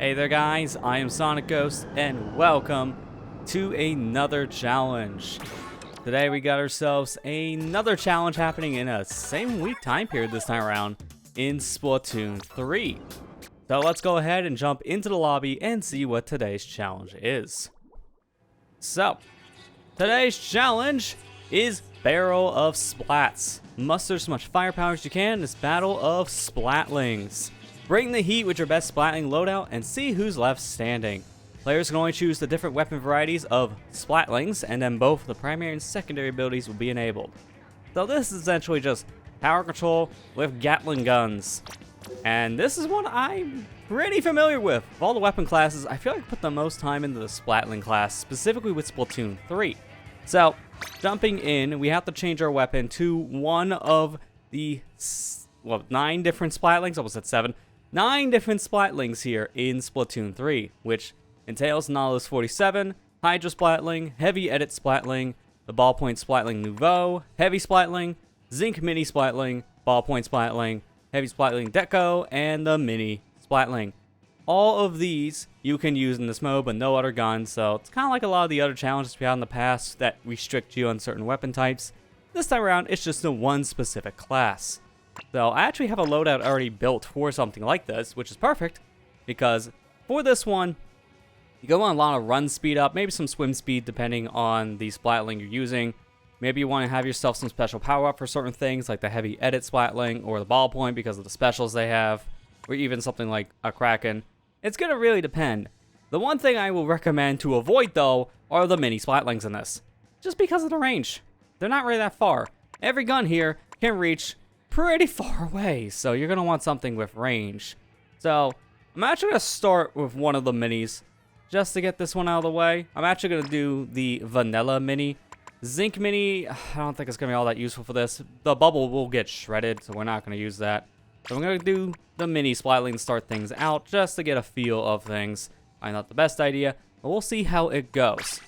Hey there guys, I am SonicGhost and welcome to another challenge. Today we got ourselves another challenge happening in a same week time period this time around in Splatoon 3. So let's go ahead and jump into the lobby and see what today's challenge is. So, today's challenge is Barrel of Splats. Muster as much firepower as you can in this battle of Splatlings. Bring the heat with your best Splatling loadout and see who's left standing. Players can only choose the different weapon varieties of Splatlings, and then both the primary and secondary abilities will be enabled. So this is essentially just power control with Gatling guns. And this is one I'm pretty familiar with. Of all the weapon classes, I feel like I put the most time into the Splatling class, specifically with Splatoon 3. So, jumping in, we have to change our weapon to one of the, 9 different Splatlings, almost at 7. 9 different Splatlings here in Splatoon 3, which entails Nautilus 47, Hydra Splatling, Heavy Edit Splatling, the Ballpoint Splatling Nouveau, Heavy Splatling, Zinc Mini Splatling, Ballpoint Splatling, Heavy Splatling Deco, and the Mini Splatling. All of these you can use in this mode, but no other guns, so it's kind of like a lot of the other challenges we had in the past that restrict you on certain weapon types. This time around, it's just the one specific class. So I actually have a loadout already built for something like this, which is perfect, because for this one, you go on a lot of run speed up, maybe some swim speed depending on the Splatling you're using. Maybe you want to have yourself some special power up for certain things, like the Heavy Edit Splatling or the Ballpoint because of the specials they have, or even something like a Kraken. It's going to really depend. The one thing I will recommend to avoid, though, are the mini Splatlings in this, just because of the range. They're not really that far. Every gun here can reach pretty far away, so you're going to want something with range. So, I'm actually going to start with one of the minis, just to get this one out of the way. I'm actually going to do the Vanilla Mini. Zinc Mini, I don't think it's going to be all that useful for this. The bubble will get shredded, so we're not going to use that. So I'm going to do the Mini Splatling to start things out, just to get a feel of things. I'm not the best idea, but we'll see how it goes.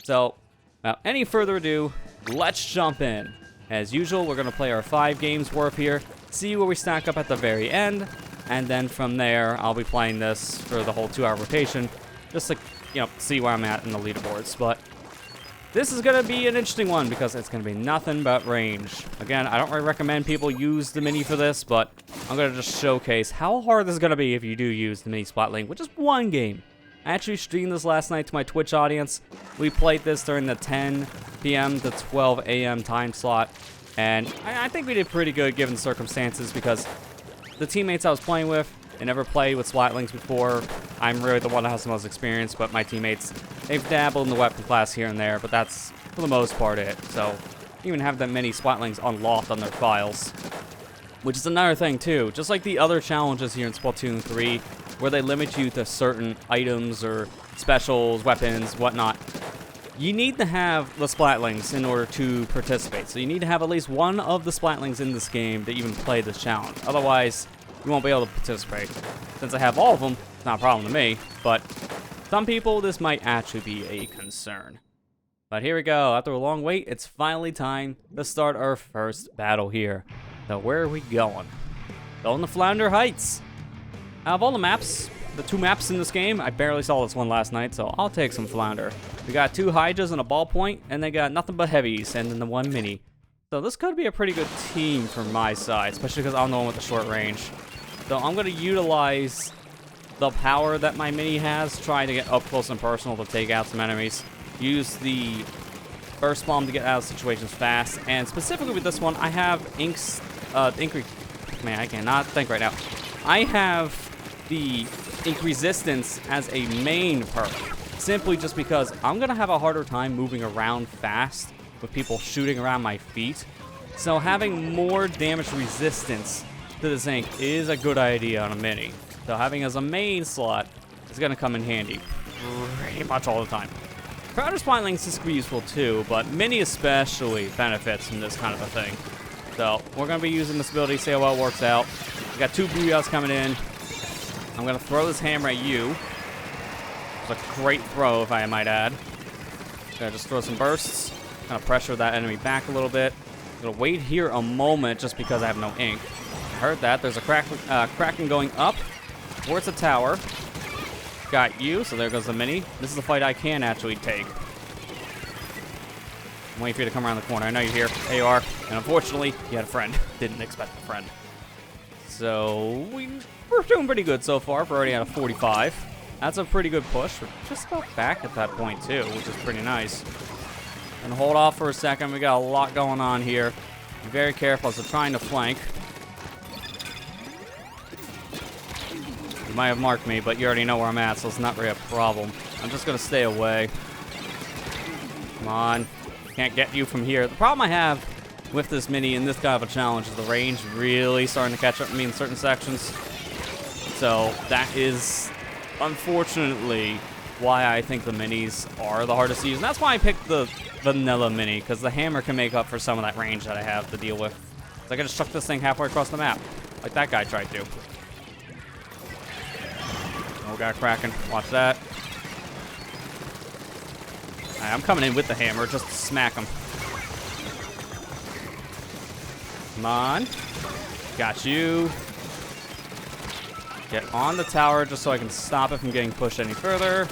So, without any further ado, let's jump in. As usual, we're going to play our 5 games worth here, see where we stack up at the very end, and then from there, I'll be playing this for the whole 2-hour rotation, just to, see where I'm at in the leaderboards. But this is going to be an interesting one, because it's going to be nothing but range. Again, I don't really recommend people use the Mini for this, but I'm going to just showcase how hard this is going to be if you do use the Mini Splatling, which is one game. I actually streamed this last night to my Twitch audience. We played this during the 10 p.m. to 12 a.m. time slot, and I think we did pretty good given the circumstances, because the teammates I was playing with, they never played with Splatlings before. I'm really the one that has the most experience, but my teammates, they've dabbled in the weapon class here and there, but that's, for the most part, it. So, even have that many Splatlings unlocked on their files. Which is another thing, too. Just like the other challenges here in Splatoon 3, where they limit you to certain items or specials, weapons, whatnot, you need to have the Splatlings in order to participate. So you need to have at least one of the Splatlings in this game to even play this challenge. Otherwise, you won't be able to participate. Since I have all of them, it's not a problem to me, but some people, this might actually be a concern. But here we go. After a long wait, it's finally time to start our first battle here. So where are we going? Going to Flounder Heights. Out of all the maps, the 2 maps in this game, I barely saw this one last night, so I'll take some Flounder. We got 2 Hydras and a Ballpoint, and they got nothing but heavies, and then the 1 Mini. So this could be a pretty good team from my side, especially because I'm the one with the short range. So I'm going to utilize the power that my Mini has, trying to get up close and personal to take out some enemies. Use the burst bomb to get out of situations fast, and specifically with this one, I have man, I cannot think right now. I have the Ink Resistance as a main perk, simply just because I'm going to have a harder time moving around fast with people shooting around my feet. So having more damage resistance to this ink is a good idea on a Mini. So having as a main slot is going to come in handy pretty much all the time. Powder Splatlings is useful too, but Mini especially benefits from this kind of a thing. So we're going to be using this ability, see how well it works out. We got 2 Booyahs coming in. I'm going to throw this hammer at you. It's a great throw, if I might add. Gonna just throw some bursts. Kind of pressure that enemy back a little bit. I'm going to wait here a moment just because I have no ink. I heard that. There's a Kraken going up towards the tower. Got you, so there goes the mini. This is a fight I can actually take. I'm waiting for you to come around the corner. I know you're here. There you are. And unfortunately, you had a friend. Didn't expect a friend. So, we're doing pretty good so far. We're already at a 45. That's a pretty good push. We're just about back at that point, too, which is pretty nice. And hold off for a second. We got a lot going on here. Be very careful as we're trying to flank. You might have marked me, but you already know where I'm at, so it's not really a problem. I'm just going to stay away. Come on. Can't get you from here. The problem I have with this mini and this kind of a challenge is the range really starting to catch up with me in certain sections. So that is, unfortunately, why I think the minis are the hardest to use. And that's why I picked the vanilla mini, because the hammer can make up for some of that range that I have to deal with. So I can just chuck this thing halfway across the map, like that guy tried to. Oh, got cracking. Watch that. Right, I'm coming in with the hammer just to smack him. Come on. Got you. Get on the tower just so I can stop it from getting pushed any further.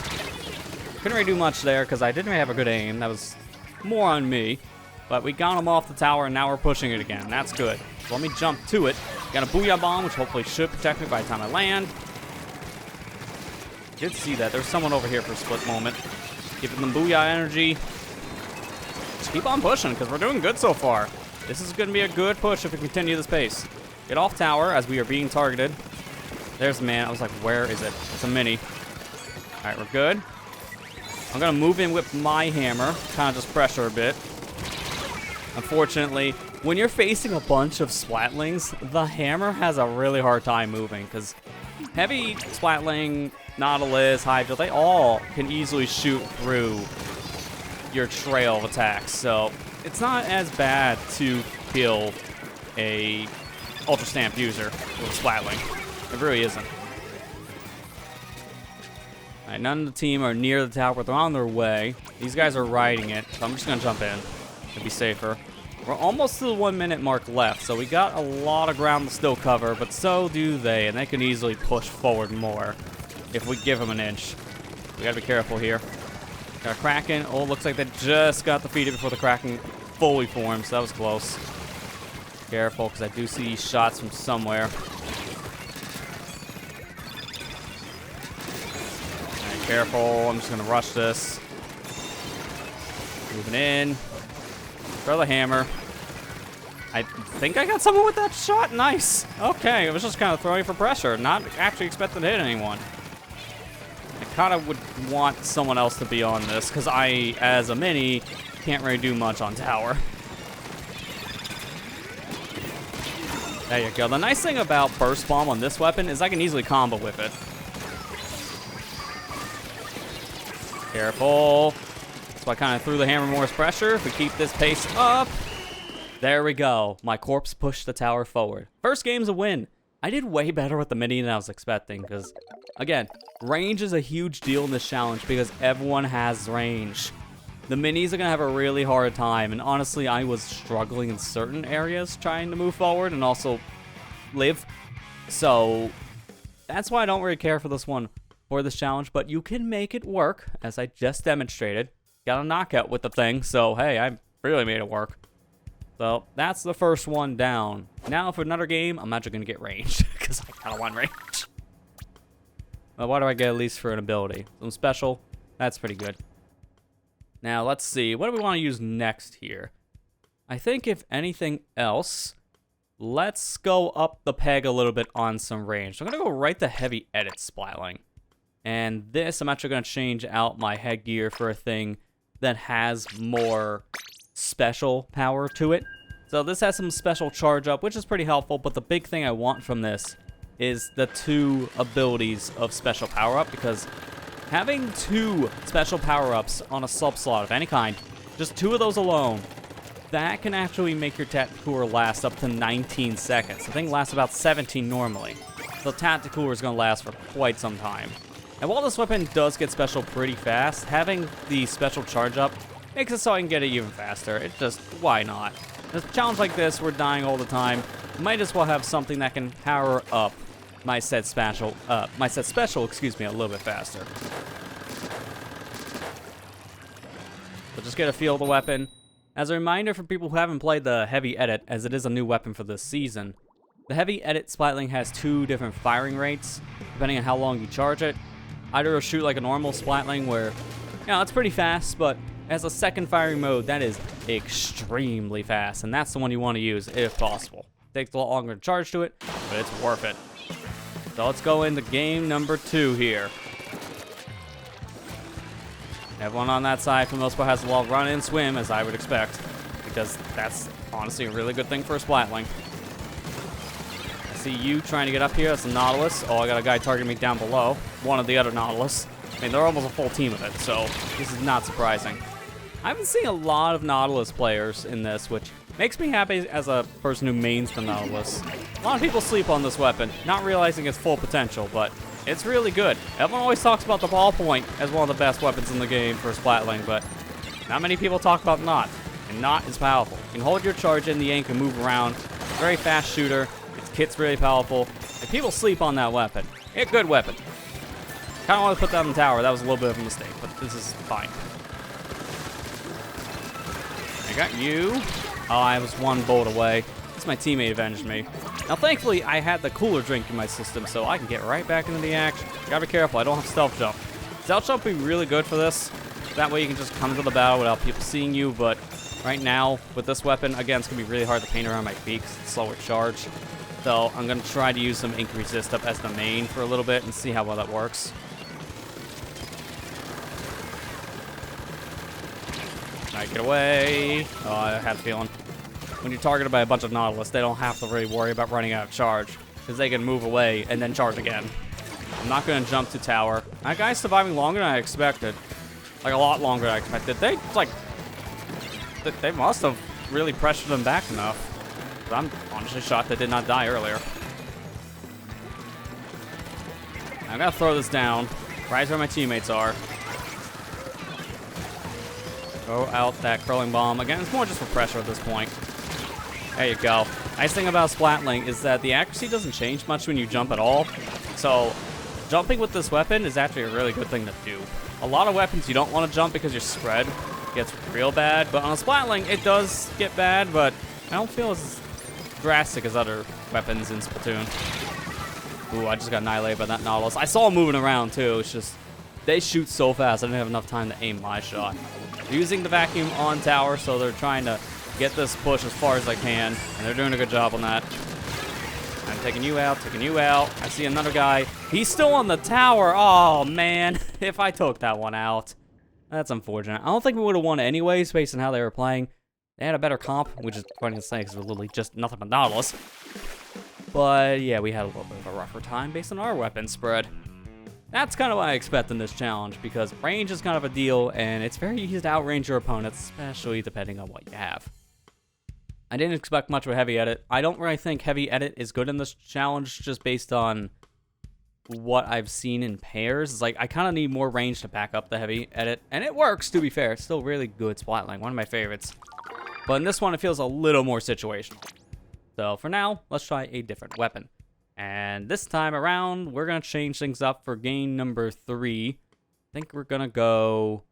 Couldn't really do much there because I didn't really have a good aim. That was more on me. But we got him off the tower and now we're pushing it again. That's good. So let me jump to it. Got a booyah bomb, which hopefully should protect me by the time I land. Did see that. There's someone over here for a split moment. Giving them booyah energy. Just keep on pushing because we're doing good so far. This is going to be a good push if we continue this pace. Get off tower as we are being targeted. There's the man. I was like, where is it? It's a mini. All right, we're good. I'm going to move in with my hammer. Kind of just pressure a bit. Unfortunately, when you're facing a bunch of splatlings, the hammer has a really hard time moving because heavy splatling, Nautilus, Hydra, they all can easily shoot through your trail of attacks. So it's not as bad to kill a Ultra Stamp user with a splatling. It really isn't. All right, none of the team are near the tower, but they're on their way. These guys are riding it, so I'm just gonna jump in to be safer. We're almost to the 1 minute mark left, so we got a lot of ground to still cover, but so do they, and they can easily push forward more if we give them an inch. We gotta be careful here. Got a Kraken. Oh, looks like they just got defeated before the Kraken fully formed, so that was close. Careful, because I do see shots from somewhere. Alright, careful. I'm just gonna rush this. Moving in. Throw the hammer. I think I got someone with that shot. Nice. Okay, it was just kind of throwing for pressure, not actually expecting to hit anyone. I kind of would want someone else to be on this, because I, as a mini, can't really do much on tower. There you go. The nice thing about Burst Bomb on this weapon is I can easily combo with it. Careful. So I kind of threw the hammer more as pressure. If we keep this pace up. There we go. My corpse pushed the tower forward. First game's a win. I did way better with the mini than I was expecting because, again, range is a huge deal in this challenge because everyone has range. The minis are going to have a really hard time, and honestly, I was struggling in certain areas trying to move forward and also live. So that's why I don't really care for this one for this challenge, but you can make it work, as I just demonstrated. Got a knockout with the thing, so hey, I really made it work. So that's the first one down. Now for another game, I'm actually going to get range because I kind of want range. Well, what do I get at least for an ability? Some special. That's pretty good. Now, let's see. What do we want to use next here? I think if anything else, let's go up the peg a little bit on some range. I'm going to go right to heavy edit splatling. And this, I'm actually going to change out my headgear for a thing that has more special power to it. So this has some special charge up, which is pretty helpful, but the big thing I want from this is the 2 abilities of special power up, because having 2 special power-ups on a sub-slot of any kind, just 2 of those alone, that can actually make your Tactical last up to 19 seconds. The thing lasts about 17 normally. So Tactical is going to last for quite some time. And while this weapon does get special pretty fast, having the special charge up makes it so I can get it even faster. It just, why not? In a challenge like this, we're dying all the time. Might as well have something that can power up my set special, excuse me, a little bit faster. So just get a feel of the weapon. As a reminder for people who haven't played the Heavy Edit, as it is a new weapon for this season, the Heavy Edit Splatling has 2 different firing rates, depending on how long you charge it. Either it'll shoot like a normal Splatling where, you know, it's pretty fast, but as a second firing mode, that is extremely fast, and that's the one you want to use if possible. Takes a lot longer to charge to it, but it's worth it. So let's go into game number 2 here. Everyone on that side, for the most part, has a lot of run and swim, as I would expect, because that's honestly a really good thing for a Splatling. I see you trying to get up here. That's a Nautilus. Oh, I got a guy targeting me down below. One of the other Nautilus. I mean, they're almost a full team of it, so this is not surprising. I haven't seen a lot of Nautilus players in this, which makes me happy as a person who mains the Nautilus. A lot of people sleep on this weapon, not realizing its full potential, but it's really good. Everyone always talks about the ballpoint as one of the best weapons in the game for a Splatling, but not many people talk about Knot. And Knot is powerful. You can hold your charge in the ink and move around. Very fast shooter. Its kit's really powerful. And people sleep on that weapon. It's a good weapon. Kind of want to put that in the tower. That was a little bit of a mistake, but this is fine. I got you. Oh, I was 1 bolt away. This my teammate avenged me. Now, thankfully, I had the cooler drink in my system, so I can get right back into the action. Gotta be careful. I don't have stealth jump. Stealth jump would be really good for this. That way you can just come to the battle without people seeing you, but right now, with this weapon, again, it's gonna be really hard to paint around my feet because it's slower charge. So I'm gonna try to use some ink resist up as the main for a little bit and see how well that works. Alright, get away. Oh, I had a feeling. When you're targeted by a bunch of Nautilus, they don't have to really worry about running out of charge, because they can move away and then charge again. I'm not going to jump to tower. That guy's surviving longer than I expected. Like, a lot longer than I expected. They must have really pressured them back enough. But I'm honestly shocked they did not die earlier. I gotta throw this down. Right where my teammates are. Throw out that curling bomb. Again, it's more just for pressure at this point. There you go. Nice thing about Splatling is that the accuracy doesn't change much when you jump at all. So, jumping with this weapon is actually a really good thing to do. A lot of weapons you don't want to jump because your spread gets real bad. But on a Splatling, it does get bad, but I don't feel as drastic as other weapons in Splatoon. Ooh, I just got annihilated by that Nautilus. I saw him moving around, too. It's just, they shoot so fast, I didn't have enough time to aim my shot. They're using the vacuum on tower, so they're trying to get this push as far as I can, and they're doing a good job on that. I'm taking you out, taking you out. I see another guy. He's still on the tower. Oh, man. If I took that one out. That's unfortunate. I don't think we would have won anyways, based on how they were playing. They had a better comp, which is funny to say, because we're literally just nothing but Nautilus. But, yeah, we had a little bit of a rougher time based on our weapon spread. That's kind of what I expect in this challenge, because range is kind of a deal, and it's very easy to outrange your opponents, especially depending on what you have. I didn't expect much of a heavy edit. I don't really think heavy edit is good in this challenge, just based on what I've seen in pairs. It's like, I kind of need more range to back up the heavy edit, and it works, to be fair. It's still really good Splatling, one of my favorites. But in this one, it feels a little more situational. So for now, let's try a different weapon. And this time around, we're going to change things up for game number 3. I think we're going to go...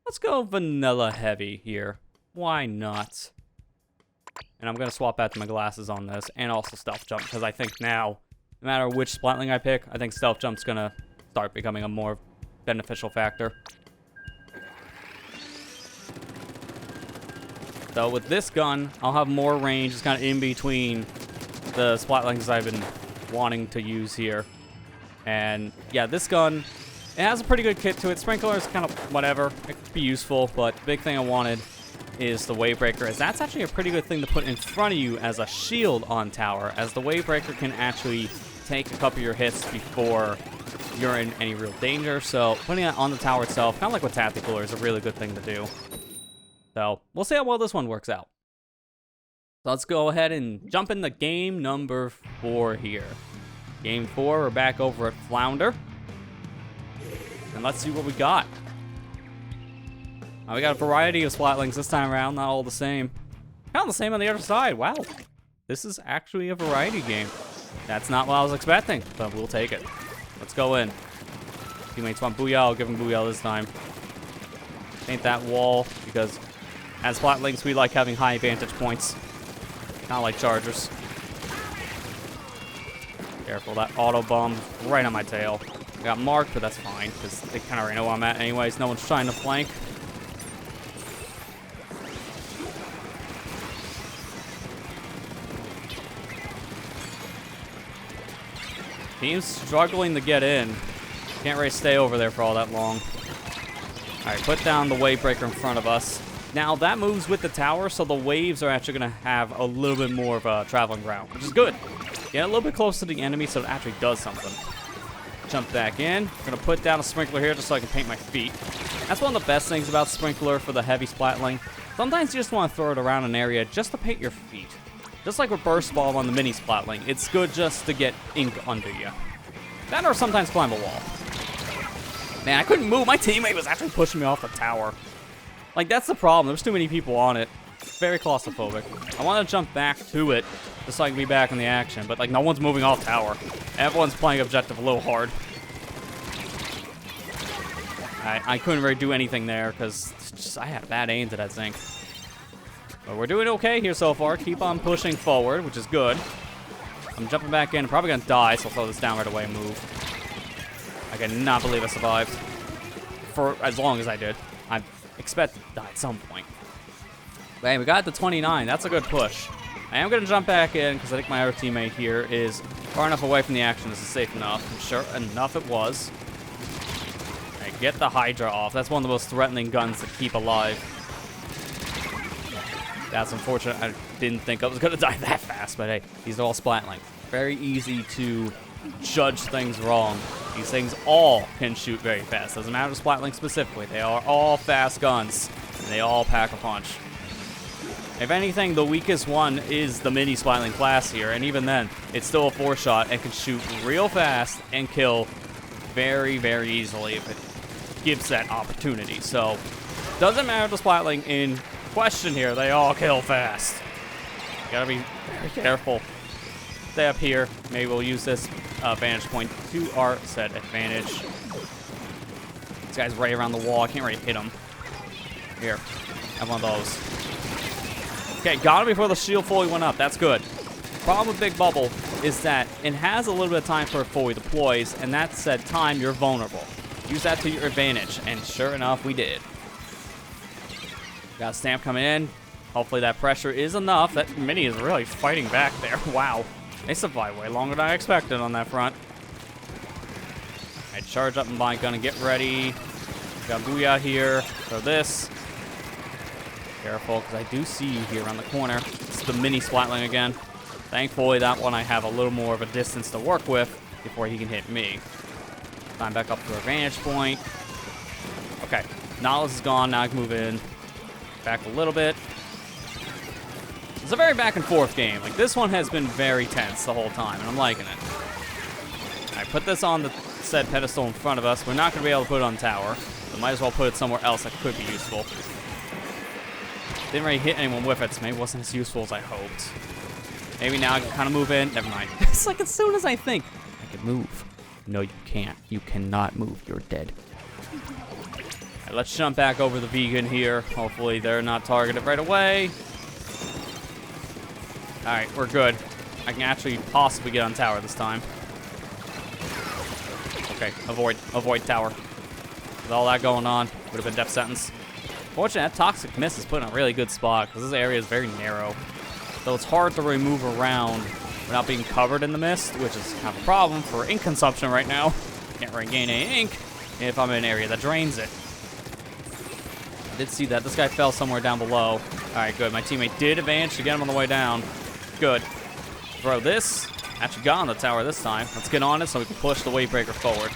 Let's go vanilla heavy here. Why not? And I'm going to swap out to my glasses on this, and also stealth jump, because I think now, no matter which Splatling I pick, I think stealth jump's going to start becoming a more beneficial factor. So with this gun, I'll have more range. It's kind of in between the Splatlings I've been wanting to use here. And yeah, this gun, it has a pretty good kit to it. Sprinkler is kind of whatever. It could be useful, but the big thing I wanted is the wave breaker, as that's actually a pretty good thing to put in front of you as a shield on tower, as the wave breaker can actually take a couple of your hits before you're in any real danger. So putting that on the tower itself, kind of like with Tactical, is a really good thing to do. So we'll see how well this one works out. So let's go ahead and jump into game number 4 here. Game 4, we're back over at Flounder. And let's see what we got. We got a variety of Splatlings this time around, not all the same. Kind of the same on the other side. Wow. This is actually a variety game. That's not what I was expecting, but we'll take it. Let's go in. Teammates want Booyah, I'll give them Booyah this time. Paint that wall, because as Splatlinks, we like having high vantage points. Not like Chargers. Careful, that auto bomb right on my tail. I got marked, but that's fine, because they kind of already know where I'm at anyways. No one's trying to flank. Team's struggling to get in. Can't really stay over there for all that long. Alright, put down the wave breaker in front of us. Now, that moves with the tower, so the waves are actually going to have a little bit more of a traveling ground, which is good. Get a little bit closer to the enemy so it actually does something. Jump back in. Gonna put down a sprinkler here just so I can paint my feet. That's one of the best things about sprinkler for the heavy splatling. Sometimes you just want to throw it around an area just to paint your feet. Just like with burst ball on the mini splatling, it's good just to get ink under you. That or sometimes climb a wall. Man, I couldn't move. My teammate was actually pushing me off the tower. Like, that's the problem. There's too many people on it. Very claustrophobic. I want to jump back to it just so I can be back in the action, but like no one's moving off tower. Everyone's playing objective a little hard. I couldn't really do anything there because I had bad aim to that zinc. But we're doing okay here so far. Keep on pushing forward, which is good. I'm jumping back in. I'm probably going to die, so I'll throw this down right away and move. I cannot believe I survived. For as long as I did. I expect to die at some point. But hey, we got to 29. That's a good push. I am going to jump back in because I think my other teammate here is far enough away from the action. This is safe enough. And sure enough it was. I get the Hydra off. That's one of the most threatening guns to keep alive. That's unfortunate. I didn't think I was going to die that fast, but hey, these are all Splatling. Very easy to judge things wrong. These things all can shoot very fast. Doesn't matter to Splatling specifically. They are all fast guns, and they all pack a punch. If anything, the weakest one is the mini Splatling class here, and even then, it's still a 4-shot and can shoot real fast and kill very, very easily if it gives that opportunity. So, doesn't matter the Splatling in question here, they all kill fast. You gotta be very careful. Stay up here. Maybe we'll use this vantage point to our set advantage. This guy's right around the wall. I can't really hit him. Here, have one of those. Okay, got him before the shield fully went up. That's good. Problem with Big Bubble is that it has a little bit of time for it fully deploys, and that said time, you're vulnerable. Use that to your advantage, and sure enough, we did. Got a stamp coming in. Hopefully that pressure is enough. That mini is really fighting back there. Wow. They survived way longer than I expected on that front. I charge up my gun and get ready. Got Booyah here. Throw this. Careful, because I do see you here around the corner. It's the mini Splatling again. Thankfully, that one I have a little more of a distance to work with before he can hit me. Climb back up to our vantage point. Okay, Nahlas is gone. Now I can move in. Back a little bit. It's a very back and forth game. Like, this one has been very tense the whole time, and I'm liking it. I put this on the said pedestal in front of us. We're not going to be able to put it on tower, so might as well put it somewhere else that could be useful. Didn't really hit anyone with it, so maybe it wasn't as useful as I hoped. Maybe now I can kind of move in. Never mind. It's like as soon as I think I can move. No, you can't. You cannot move. You're dead. Right, let's jump back over the vegan here. Hopefully they're not targeted right away. Alright, we're good. I can actually possibly get on tower this time. Okay, avoid tower. With all that going on, would have been death sentence. Fortunately, that Toxic Mist is put in a really good spot because this area is very narrow. So it's hard to really move around without being covered in the mist, which is kind of a problem for ink consumption right now. Can't really gain any ink if I'm in an area that drains it. I did see that. This guy fell somewhere down below. Alright, good. My teammate did advance to get him on the way down. Good. Throw this. Actually got on the tower this time. Let's get on it so we can push the wave breaker forward.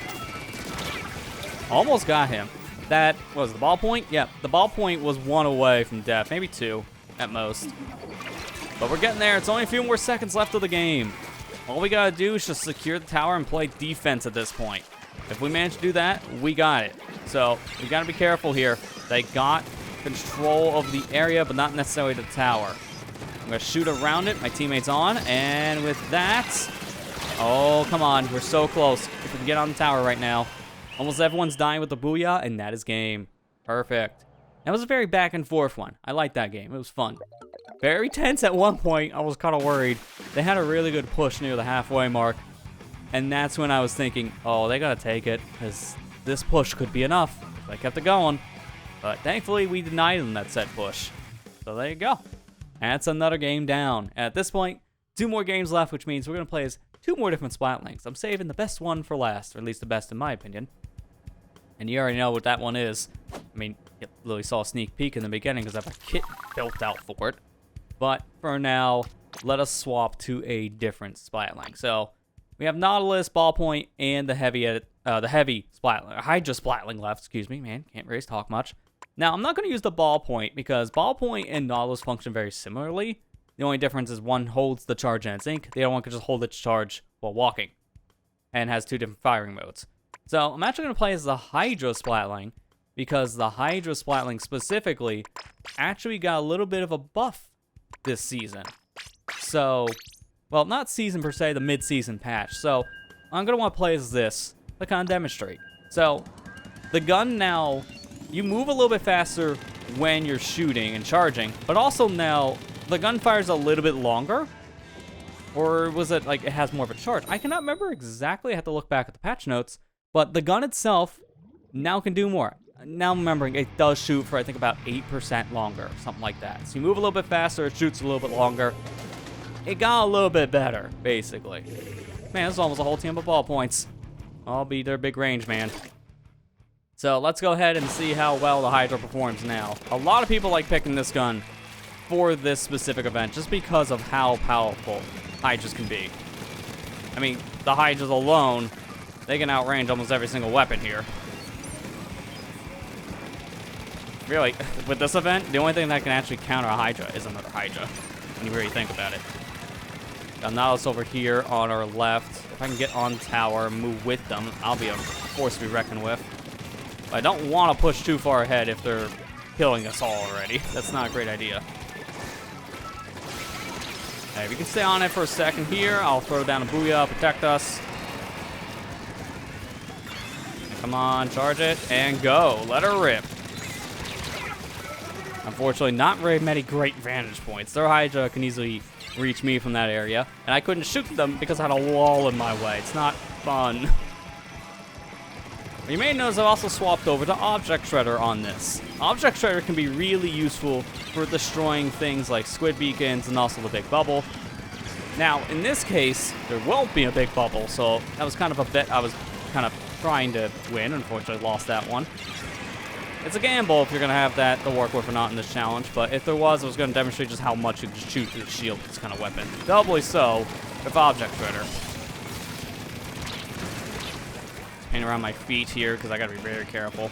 Almost got him. That was the ball point? Yeah, the ball point was 1 away from death. Maybe 2 at most. But we're getting there. It's only a few more seconds left of the game. All we gotta do is just secure the tower and play defense at this point. If we manage to do that, we got it. So we gotta be careful here. They got control of the area, but not necessarily the tower. I'm gonna shoot around it. My teammate's on, and with that, Oh, come on. We're so close. If we can get on the tower right now. Almost everyone's dying with the booyah, and that is game. Perfect. That was a very back and forth one. I liked that game. It was fun. Very tense at one point. I was kind of worried. They had a really good push near the halfway mark. And that's when I was thinking, oh, they got to take it, because this push could be enough. They kept it going. But thankfully, we denied them that set push. So there you go. That's another game down. At this point, 2 more games left, which means we're going to play as 2 more different Splatlinks. I'm saving the best one for last, or at least the best in my opinion. And you already know what that one is. I mean, you literally saw a sneak peek in the beginning because I have a kit built out for it. But for now, let us swap to a different Splatling. So we have Nautilus, Ballpoint, and the heavy Splatling, Hydra Splatling left. Excuse me, man, can't really talk much. Now I'm not going to use the Ballpoint because Ballpoint and Nautilus function very similarly. The only difference is one holds the charge in its ink. The other one can just hold its charge while walking, and has 2 different firing modes. So I'm actually going to play as the Hydra Splatling because the Hydra Splatling specifically actually got a little bit of a buff this season. So, well, not season per se, the mid-season patch. So I'm going to want to play as this to kind of demonstrate. So the gun now, you move a little bit faster when you're shooting and charging, but also now the gun fires a little bit longer. Or was it like it has more of a charge? I cannot remember exactly. I have to look back at the patch notes. But the gun itself now can do more. Now I'm remembering it does shoot for, I think, about 8% longer, something like that. So you move a little bit faster, it shoots a little bit longer. It got a little bit better, basically. Man, this is almost a whole team of ballpoints. I'll be their big range, man. So let's go ahead and see how well the Hydra performs now. A lot of people like picking this gun for this specific event just because of how powerful Hydras can be. I mean, the Hydras alone, they can outrange almost every single weapon here. Really, with this event, the only thing that can actually counter a Hydra is another Hydra, when you really think about it. Got Nautilus over here on our left. If I can get on tower and move with them, I'll be a force to be reckoned with. But I don't want to push too far ahead if they're killing us all already. That's not a great idea. Hey, if you can stay on it for a second here, I'll throw down a booyah, protect us. Come on, charge it, and go. Let her rip. Unfortunately, not very many great vantage points. Their Hydra can easily reach me from that area, and I couldn't shoot them because I had a wall in my way. It's not fun. You may notice I've also swapped over to Object Shredder on this. Object Shredder can be really useful for destroying things like squid beacons and also the big bubble. Now, in this case, there won't be a big bubble, so that was kind of a bet I was kind of trying to win. Unfortunately, lost that one. It's a gamble if you're going to have that to work with or not in this challenge, but if there was, I was going to demonstrate just how much you can shoot through the shield with this kind of weapon. Doubly so with Object Shredder. Paint around my feet here because I got to be very careful.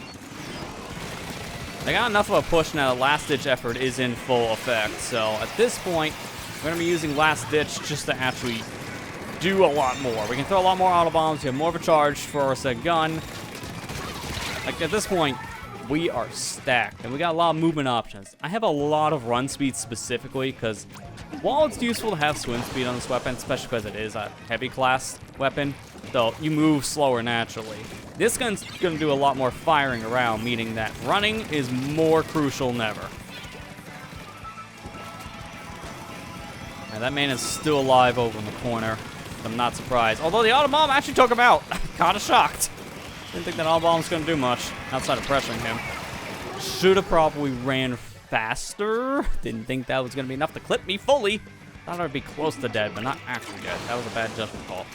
I got enough of a push now that Last Ditch effort is in full effect, so at this point, we're going to be using Last Ditch just to actually do a lot more. We can throw a lot more auto bombs. We have more of a charge for our said gun. Like at this point, we are stacked, and we got a lot of movement options. I have a lot of run speed specifically because while it's useful to have swim speed on this weapon, especially because it is a heavy class weapon, so you move slower naturally. This gun's going to do a lot more firing around, meaning that running is more crucial than ever. Now, that man is still alive over in the corner. I'm not surprised. Although the auto bomb actually took him out. Kinda shocked. Didn't think that auto bomb was going to do much outside of pressuring him. Should have probably ran faster. Didn't think that was going to be enough to clip me fully. Thought I would be close to dead, but not actually dead. That was a bad judgment call.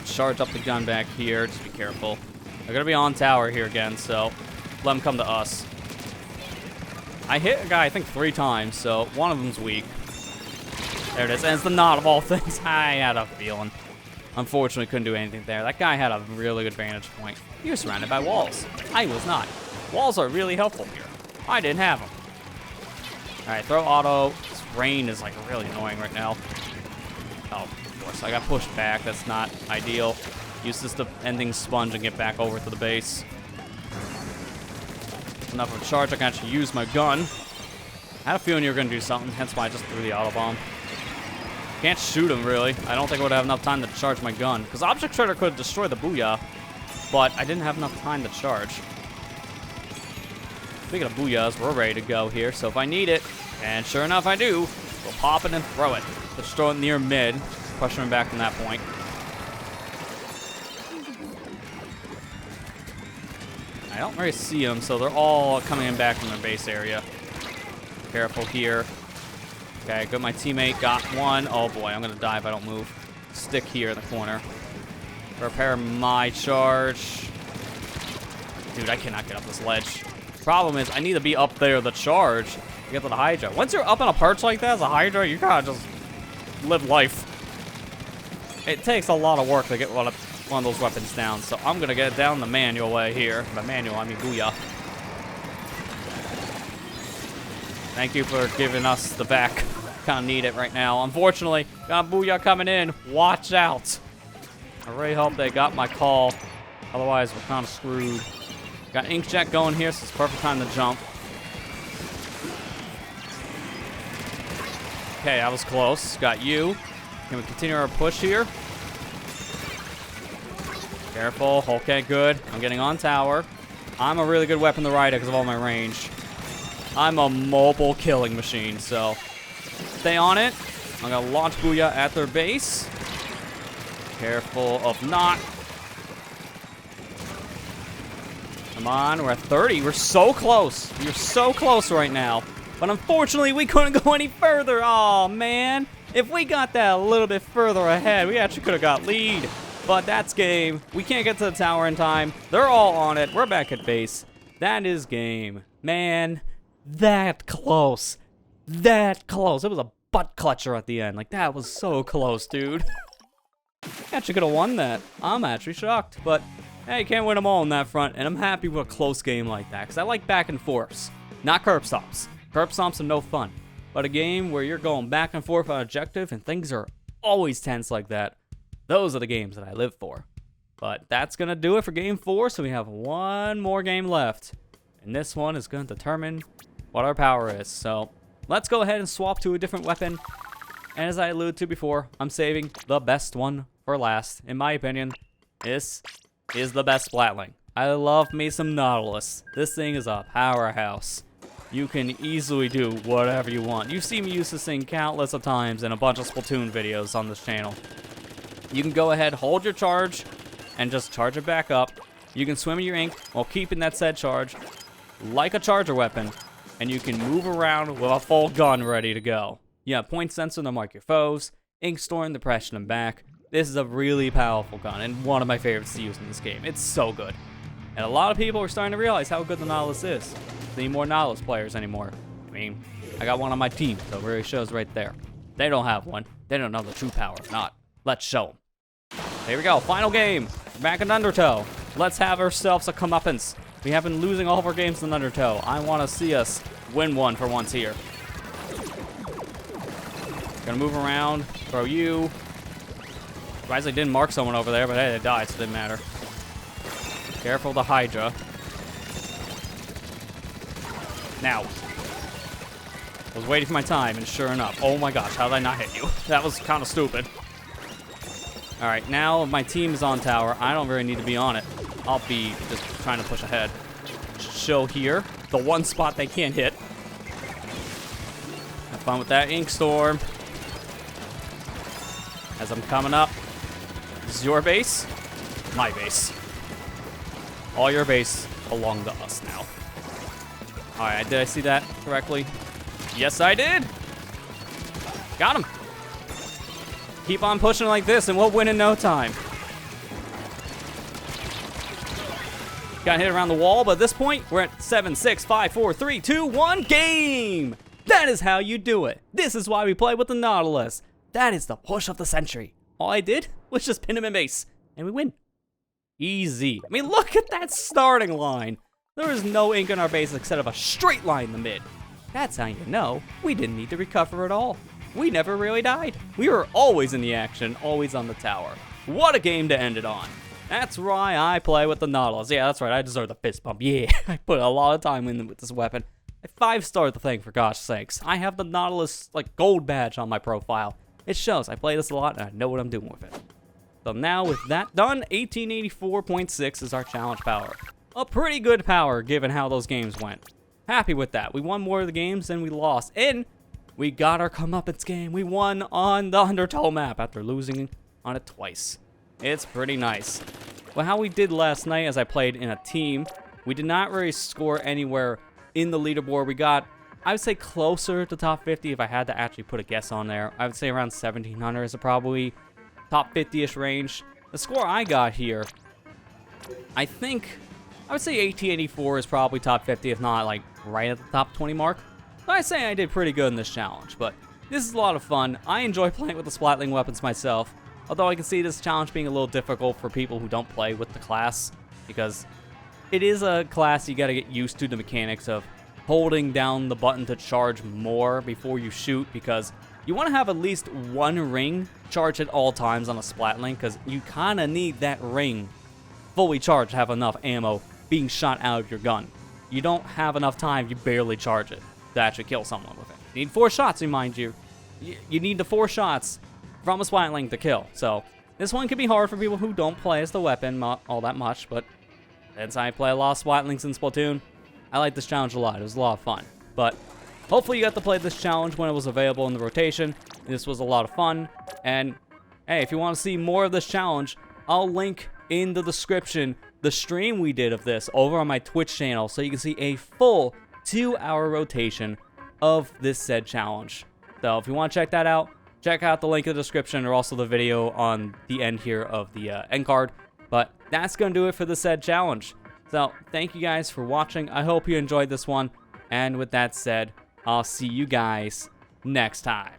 Charge up the gun back here. Just be careful. They're going to be on tower here again, so let them come to us. I hit a guy, I think, 3 times, so one of them's weak. There it is. And it's the knot of all things. I had a feeling. Unfortunately, couldn't do anything there. That guy had a really good vantage point. He was surrounded by walls. I was not. Walls are really helpful here. I didn't have them. All right, throw auto. This rain is, like, really annoying right now. Oh, of course. I got pushed back. That's not ideal. Use this to ending sponge and get back over to the base. Enough of a charge. I can actually use my gun. I had a feeling you were going to do something, hence why I just threw the auto bomb. Can't shoot him, really. I don't think I would have enough time to charge my gun. Because Object Shredder could destroy the Booyah, but I didn't have enough time to charge. Speaking of Booyahs, we're ready to go here. So if I need it, and sure enough I do, we'll pop it and throw it. Let's throw it near mid. Pressure him back from that point. I don't really see them, so they're all coming in back from their base area. Careful here. Okay, good. My teammate got one. Oh boy, I'm gonna die if I don't move. Stick here in the corner. Repair my charge. Dude, I cannot get up this ledge. Problem is, I need to be up there to charge to get to the Hydra. Once you're up on a perch like that as a Hydra, you gotta just live life. It takes a lot of work to get one of those weapons down, so I'm gonna get it down the manual way here. By manual, I mean Booyah. Thank you for giving us the back. Kind of need it right now. Unfortunately, got Booyah coming in. Watch out. I really hope they got my call. Otherwise, we're kind of screwed. Got Inkjet going here, so it's perfect time to jump. Okay, that was close. Got you. Can we continue our push here? Careful. Okay, good. I'm getting on tower. I'm a really good weapon to ride because of all my range. I'm a mobile killing machine, so stay on it. I'm gonna launch Booyah at their base. Careful of not. Come on, we're at 30. We're so close. We're so close right now. But unfortunately, we couldn't go any further. Oh, man. If we got that a little bit further ahead, we actually could have got lead. But that's game. We can't get to the tower in time. They're all on it. We're back at base. That is game. Man. That close. That close. It was a butt clutcher at the end. Like, that was so close, dude. Actually could have won that. I'm actually shocked. But, hey, you can't win them all on that front. And I'm happy with a close game like that. Because I like back and forths. Not curb stomps. Curb stomps are no fun. But a game where you're going back and forth on objective and things are always tense like that. Those are the games that I live for. But that's going to do it for game 4. So we have one more game left. And this one is going to determine what our power is. So let's go ahead and swap to a different weapon. And as I alluded to before, I'm saving the best one for last. In my opinion, this is the best Splatling. I love me some Nautilus. This thing is a powerhouse. You can easily do whatever you want. You've seen me use this thing countless of times in a bunch of Splatoon videos on this channel. You can go ahead, hold your charge, and just charge it back up. You can swim in your ink while keeping that said charge like a charger weapon. And you can move around with a full gun ready to go. You have point sensor to mark your foes, ink storing to press them back. This is a really powerful gun and one of my favorites to use in this game. It's so good. And a lot of people are starting to realize how good the Nautilus is. Need more Nautilus players anymore. I mean, I got one on my team, so it really shows right there. They don't have one. They don't know the true power of not. Let's show them. Here we go, final game. Back in Undertow. Let's have ourselves a comeuppance. We have been losing all of our games in Undertow. I want to see us win one for once here. Gonna move around, throw you. Surprised I didn't mark someone over there, but hey, they died, so it didn't matter. Careful of the Hydra. Now. I was waiting for my time, and sure enough. Oh my gosh, how did I not hit you? That was kind of stupid. Alright, now my team is on tower. I don't really need to be on it. I'll be just trying to push ahead. Show here. The one spot they can't hit. Have fun with that ink storm. As I'm coming up. This is your base. My base. All your base belong to us now. Alright, did I see that correctly? Yes, I did. Got him. Keep on pushing like this and we'll win in no time. Got hit around the wall, but at this point, we're at 7, 6, 5, 4, 3, 2, 1, game! That is how you do it. This is why we play with the Nautilus. That is the push of the century. All I did was just pin him in base, and we win. Easy. I mean, look at that starting line. There is no ink in our base except of a straight line in the mid. That's how you know we didn't need to recover at all. We never really died. We were always in the action, always on the tower. What a game to end it on. That's why I play with the Nautilus. Yeah, that's right. I deserve the fist bump. Yeah, I put a lot of time in with this weapon. I 5-starred the thing, for gosh sakes. I have the Nautilus, like, gold badge on my profile. It shows. I play this a lot, and I know what I'm doing with it. So now with that done, 1884.6 is our challenge power. A pretty good power, given how those games went. Happy with that. We won more of the games than we lost. And we got our comeuppance game. We won on the Undertow map after losing on it twice. It's pretty nice. Well, how we did last night as I played in a team, we did not really score anywhere in the leaderboard. We got, I would say, closer to top 50 if I had to actually put a guess on there. I would say around 1,700 is probably top 50-ish range. The score I got here, I think, I would say 1884 is probably top 50, if not like right at the top 20 mark. So I'd say I did pretty good in this challenge, but this is a lot of fun. I enjoy playing with the Splatling weapons myself, although I can see this challenge being a little difficult for people who don't play with the class, because it is a class you gotta get used to the mechanics of holding down the button to charge more before you shoot, because you want to have at least one ring charged at all times on a Splatling, because you kind of need that ring fully charged to have enough ammo being shot out of your gun. You don't have enough time, you barely charge it to actually kill someone with it. You need 4 shots, remind you. You need the 4 shots from a Splatling to kill. So this one can be hard for people who don't play as the weapon all that much, but since I play a lot of Splatlings in Splatoon, I like this challenge a lot. It was a lot of fun. But hopefully you got to play this challenge when it was available in the rotation. This was a lot of fun. And hey, if you want to see more of this challenge, I'll link in the description the stream we did of this over on my Twitch channel, so you can see a full 2-hour rotation of this said challenge. So if you want to check that out, check out the link in the description, or also the video on the end here of the end card. But that's going to do it for the said challenge. So thank you guys for watching. I hope you enjoyed this one. And with that said, I'll see you guys next time.